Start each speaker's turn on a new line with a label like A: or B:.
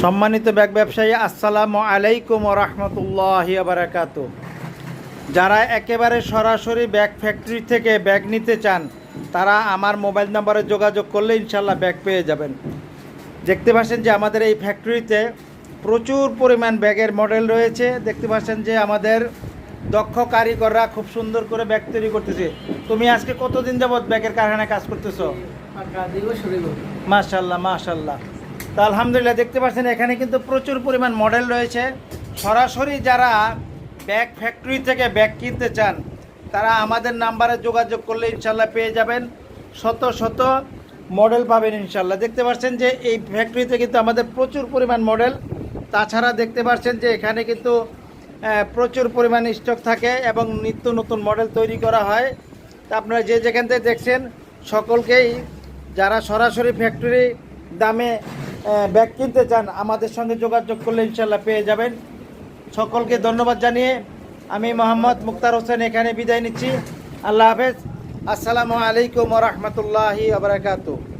A: সম্মানিত ব্যাগ ব্যবসায়ী, আসসালামু আলাইকুম ওয়া রাহমাতুল্লাহি ওয়া বারাকাতুহু। যারা একেবারে সরাসরি ব্যাগ ফ্যাক্টরি থেকে ব্যাগ নিতে চান তারা আমার মোবাইল নাম্বারে যোগাযোগ করলে ইনশাল্লাহ ব্যাগ পেয়ে যাবেন। দেখতে পাচ্ছেন যে আমাদের এই ফ্যাক্টরিতে প্রচুর পরিমাণ ব্যাগের মডেল রয়েছে। দেখতে পাচ্ছেন যে আমাদের দক্ষ কারিগররা খুব সুন্দর করে ব্যাগ তৈরি করতেছে। তুমি আজকে কতদিন যাবত ব্যাগের কারখানায় কাজ করতেছো? মাশাল্লাহ মাশাল্লাহ। তা আলহামদুলিল্লাহ, দেখতে পাচ্ছেন এখানে কিন্তু প্রচুর পরিমাণ মডেল রয়েছে। সরাসরি যারা ব্যাগ ফ্যাক্টরি থেকে ব্যাগ কিনতে চান তারা আমাদের নাম্বারে যোগাযোগ করলে ইনশাল্লাহ পেয়ে যাবেন। শত শত মডেল পাবেন ইনশাল্লাহ। দেখতে পাচ্ছেন যে এই ফ্যাক্টরিতে কিন্তু আমাদের প্রচুর পরিমাণ মডেল। তাছাড়া দেখতে পাচ্ছেন যে এখানে কিন্তু প্রচুর পরিমাণ স্টক থাকে এবং নিত্য নতুন মডেল তৈরি করা হয়। তা আপনারা যে যেখান থেকে দেখছেন সকলকেই, যারা সরাসরি ফ্যাক্টরি দামে ব্যাগ কিনতে চান আমাদের সঙ্গে যোগাযোগ করলে ইনশাল্লাহ পেয়ে যাবেন। সকলকে ধন্যবাদ জানিয়ে আমি মোহাম্মদ মুক্তার হোসেন এখানে বিদায় নিচ্ছি। আল্লাহ হাফেজ। আসসালামু আলাইকুম ওয়া রাহমাতুল্লাহি ওয়া বারাকাতুহু।